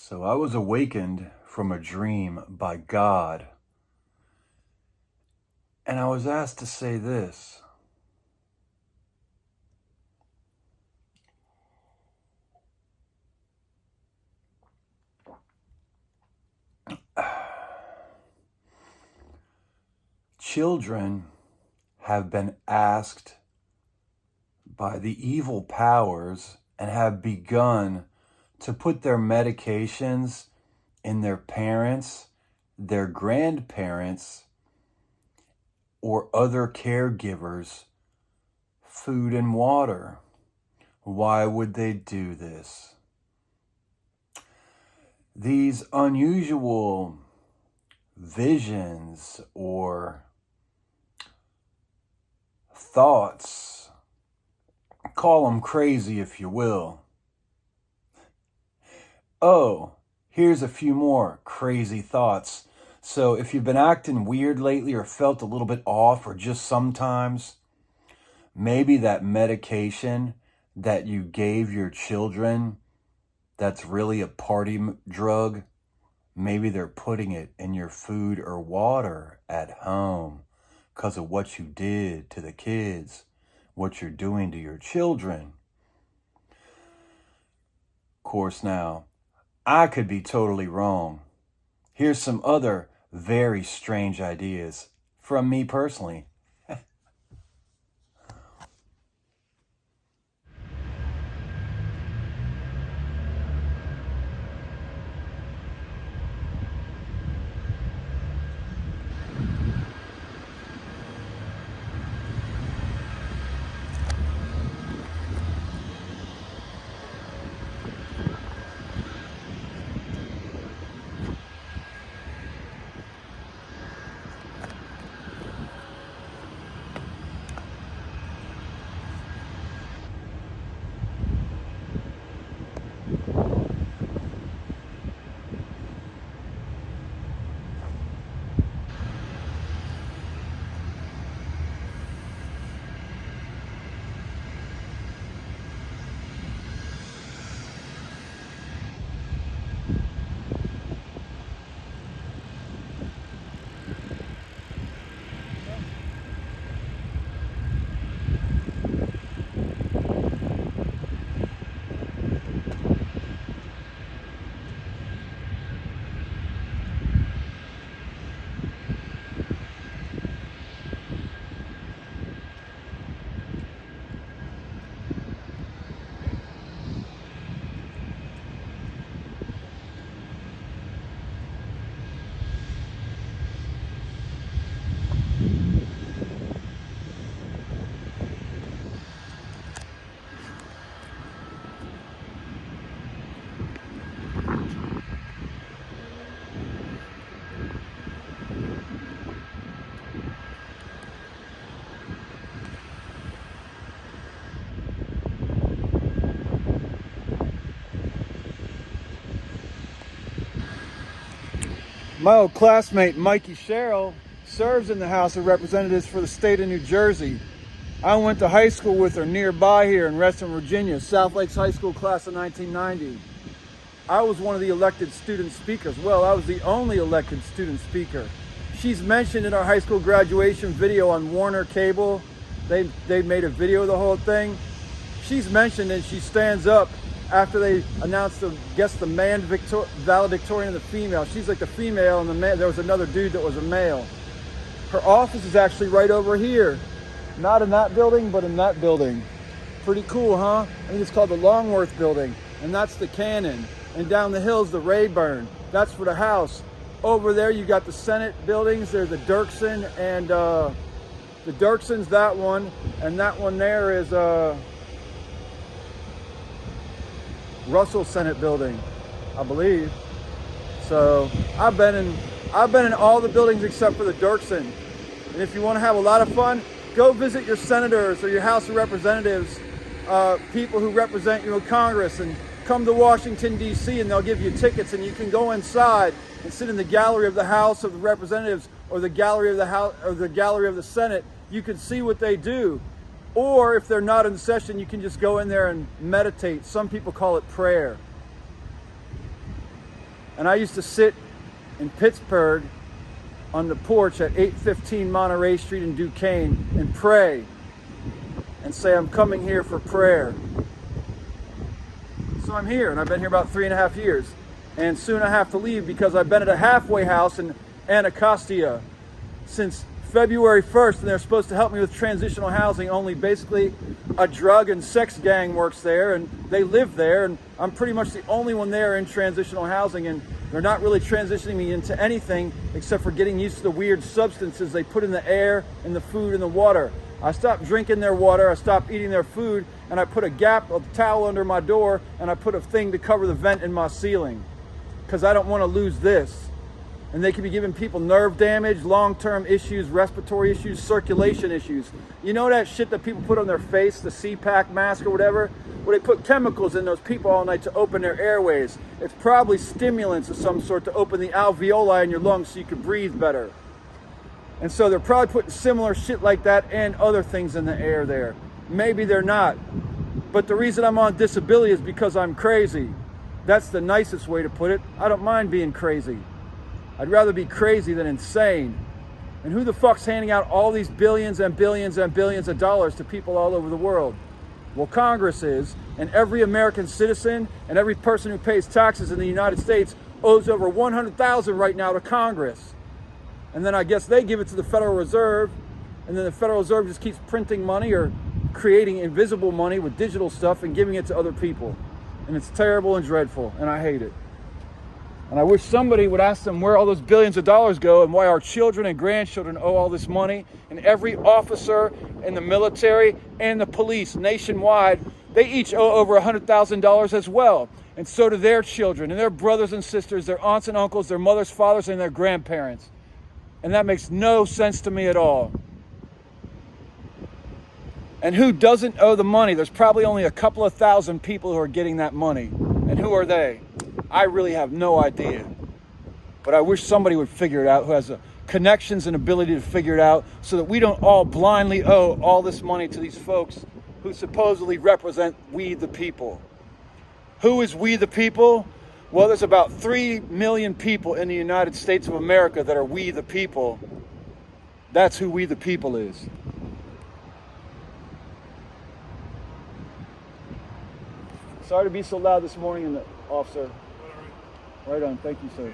So I was awakened from a dream by God, and I was asked to say this. Children have been asked by the evil powers and have begun to put their medications in their parents, their grandparents, or other caregivers' food and water. Why would they do this? These unusual visions or thoughts, call them crazy if you will. Oh, here's a few more crazy thoughts. So if you've been acting weird lately or felt a little bit off or just sometimes, maybe that medication that you gave your children that's really a party drug, maybe they're putting it in your food or water at home because of what you did to the kids, what you're doing to your children. Of course, now, I could be totally wrong. Here's some other very strange ideas from me personally. My old classmate, Mikey Sherrill, serves in the House of Representatives for the state of New Jersey. I went to high school with her nearby here in Reston, Virginia, South Lakes High School class of 1990. I was one of the elected student speakers. Well, I was the only elected student speaker. She's mentioned in our high school graduation video on Warner Cable. They made a video of the whole thing. She's mentioned and she stands up after they announced the man valedictorian and the female. She's like the female and the man. There was another dude that was a male. Her office is actually right over here. Not in that building, but in that building. Pretty cool, huh? I think it's called the Longworth Building. And that's the Cannon. And down the hill's the Rayburn. That's for the House. Over there you got the Senate buildings. There's the Dirksen and the Dirksen's that one. And that one there is Russell Senate building, I believe. So I've been in all the buildings except for the Dirksen. And if you want to have a lot of fun, go visit your senators or your House of Representatives, people who represent you in Congress, and come to Washington, D.C., and they'll give you tickets, and you can go inside and sit in the gallery of the House of Representatives or the gallery of the House or the gallery of the Senate. You can see what they do. Or if they're not in session, you can just go in there and meditate. Some people call it prayer. And I used to sit in Pittsburgh on the porch at 815 Monterey Street in Duquesne and pray and say, I'm coming here for prayer. So I'm here, and I've been here about 3.5 years. And soon I have to leave because I've been at a halfway house in Anacostia since February 1st, and they're supposed to help me with transitional housing, only basically a drug and sex gang works there, and they live there, and I'm pretty much the only one there in transitional housing, and they're not really transitioning me into anything except for getting used to the weird substances they put in the air and the food and the water. I stopped drinking their water, I stopped eating their food, and I put a towel under my door, and I put a thing to cover the vent in my ceiling, because I don't want to lose this. And they could be giving people nerve damage, long-term issues, respiratory issues, circulation issues. You know that shit that people put on their face, the CPAC mask or whatever? Well, they put chemicals in those people all night to open their airways. It's probably stimulants of some sort to open the alveoli in your lungs so you can breathe better. And so they're probably putting similar shit like that and other things in the air there. Maybe they're not. But the reason I'm on disability is because I'm crazy. That's the nicest way to put it. I don't mind being crazy. I'd rather be crazy than insane. And who the fuck's handing out all these billions and billions and billions of dollars to people all over the world? Well, Congress is, and every American citizen and every person who pays taxes in the United States owes over $100,000 right now to Congress. And then I guess they give it to the Federal Reserve, and then the Federal Reserve just keeps printing money or creating invisible money with digital stuff and giving it to other people. And it's terrible and dreadful, and I hate it. And I wish somebody would ask them where all those billions of dollars go and why our children and grandchildren owe all this money. And every officer in the military and the police nationwide, they each owe over $100,000 as well. And so do their children and their brothers and sisters, their aunts and uncles, their mothers, fathers, and their grandparents. And that makes no sense to me at all. And who doesn't owe the money? There's probably only a couple of thousand people who are getting that money. And who are they? I really have no idea. But I wish somebody would figure it out who has the connections and ability to figure it out so that we don't all blindly owe all this money to these folks who supposedly represent we the people. Who is we the people? Well, there's about 3 million people in the United States of America that are we the people. That's who we the people is. Sorry to be so loud this morning, officer. Right on. Thank you, sir.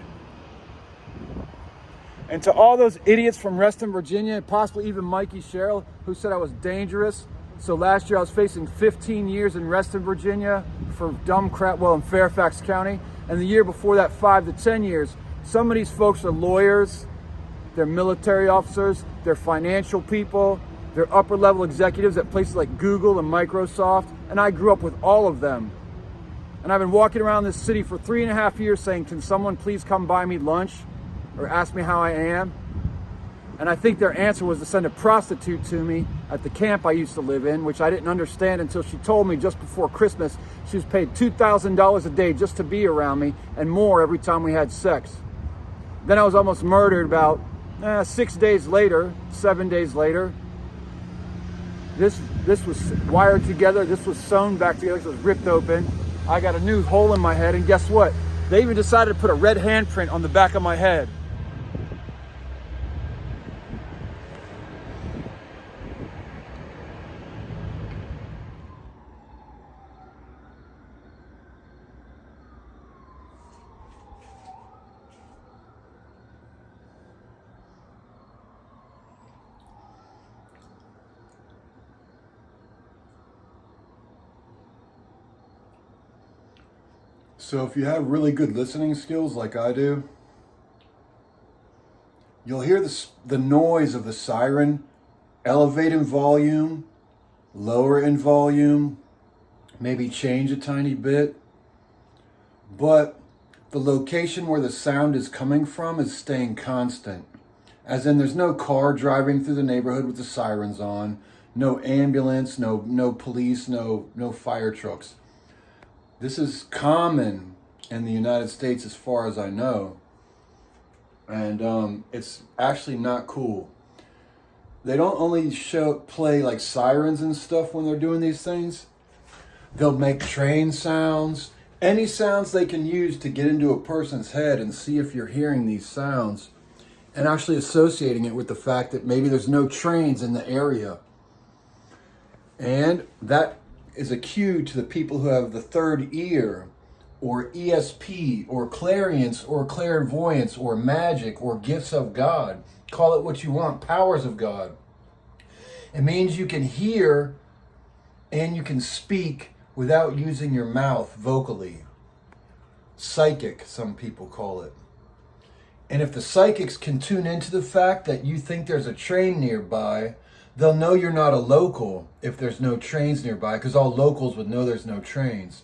And to all those idiots from Reston, Virginia, and possibly even Mikey Sherrill, who said I was dangerous. So last year I was facing 15 years in Reston, Virginia for dumb crap, well, in Fairfax County. And the year before that, 5 to 10 years. Some of these folks are lawyers, they're military officers, they're financial people, they're upper level executives at places like Google and Microsoft. And I grew up with all of them. And I've been walking around this city for 3.5 years saying, can someone please come buy me lunch or ask me how I am? And I think their answer was to send a prostitute to me at the camp I used to live in, which I didn't understand until she told me just before Christmas she was paid $2,000 a day just to be around me and more every time we had sex. Then I was almost murdered about 6 days later, 7 days later. This was wired together, this was sewn back together, this was ripped open. I got a new hole in my head, and guess what? They even decided to put a red handprint on the back of my head. So if you have really good listening skills like I do, you'll hear the noise of the siren elevate in volume, lower in volume, maybe change a tiny bit. But the location where the sound is coming from is staying constant. As in, there's no car driving through the neighborhood with the sirens on, no ambulance, no police, no fire trucks. This is common in the United States as far as I know. And it's actually not cool. They don't only play like sirens and stuff when they're doing these things. They'll make train sounds Any sounds they can use to get into a person's head and see if you're hearing these sounds and actually associating it with the fact that maybe there's no trains in the area. And that is a cue to the people who have the third ear, or ESP, or clairvoyance, or clairvoyance, or magic, or gifts of God. Call it what you want, powers of God. It means you can hear and you can speak without using your mouth vocally. Psychic, some people call it. And if the psychics can tune into the fact that you think there's a train nearby, they'll know you're not a local if there's no trains nearby, because all locals would know there's no trains.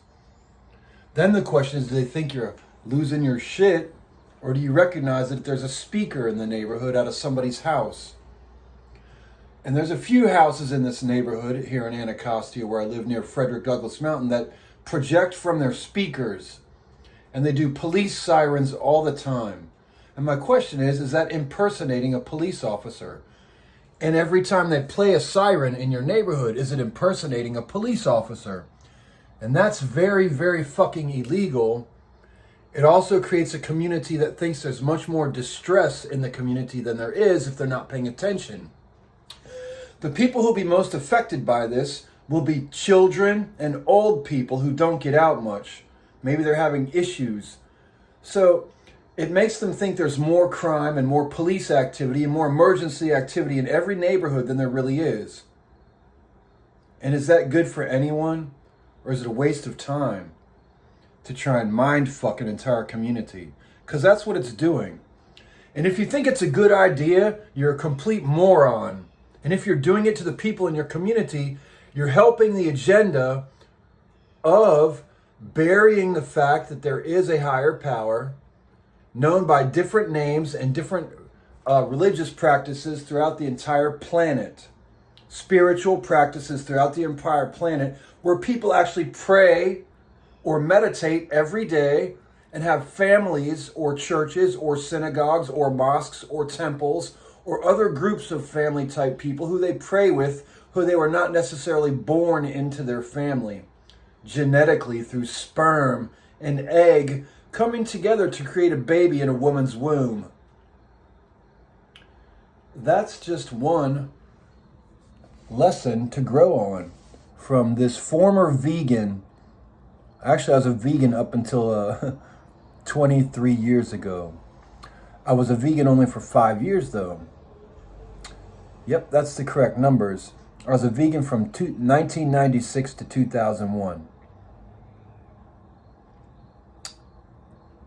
Then the question is, do they think you're losing your shit, or do you recognize that there's a speaker in the neighborhood out of somebody's house? And there's a few houses in this neighborhood here in Anacostia, where I live near Frederick Douglass Mountain, that project from their speakers. And they do police sirens all the time. And my question is that impersonating a police officer? And every time they play a siren in your neighborhood, is it impersonating a police officer? And that's very, very fucking illegal. It also creates a community that thinks there's much more distress in the community than there is if they're not paying attention. The people who'll be most affected by this will be children and old people who don't get out much. Maybe they're having issues. So it makes them think there's more crime and more police activity and more emergency activity in every neighborhood than there really is. And is that good for anyone? Or is it a waste of time to try and mind fuck an entire community? Because that's what it's doing. And if you think it's a good idea, you're a complete moron. And if you're doing it to the people in your community, you're helping the agenda of burying the fact that there is a higher power known by different names and different religious practices throughout the entire planet. Spiritual practices throughout the entire planet where people actually pray or meditate every day and have families or churches or synagogues or mosques or temples or other groups of family type people who they pray with, who they were not necessarily born into their family genetically through sperm and egg coming together to create a baby in a woman's womb. That's just one lesson to grow on from this former vegan. Actually, I was a vegan up until 23 years ago. I was a vegan only for 5 years though. Yep, that's the correct numbers. I was a vegan from 1996 to 2001.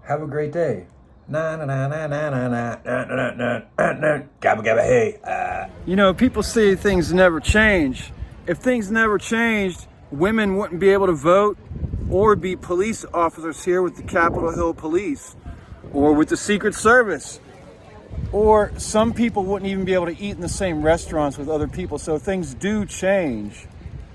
Have a great day. Gabba gabba hey. You know, people say things never change. If things never changed, women wouldn't be able to vote or be police officers here with the Capitol Hill Police or with the Secret Service. Or some people wouldn't even be able to eat in the same restaurants with other people. So things do change.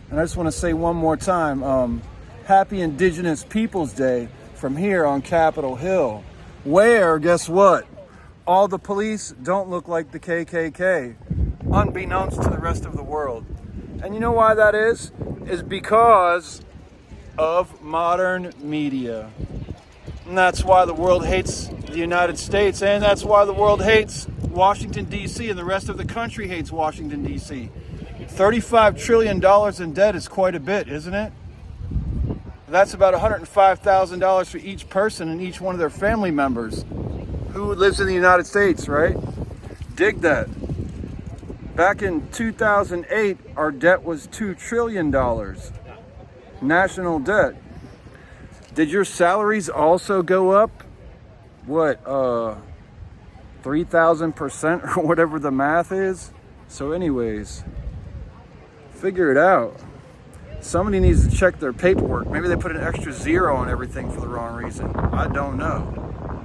And I just want to say one more time, Happy Indigenous Peoples Day from here on Capitol Hill, where, guess what? All the police don't look like the KKK, unbeknownst to the rest of the world. And you know why that is? Is because of modern media. And that's why the world hates the United States, and that's why the world hates Washington, D.C., and the rest of the country hates Washington, D.C. $35 trillion in debt is quite a bit, isn't it? That's about $105,000 for each person and each one of their family members who lives in the United States, right? Dig that. Back in 2008, our debt was $2 trillion. National debt. Did your salaries also go up? What, 3,000% or whatever the math is? So anyways, figure it out. Somebody needs to check their paperwork. Maybe they put an extra zero on everything for the wrong reason. I don't know.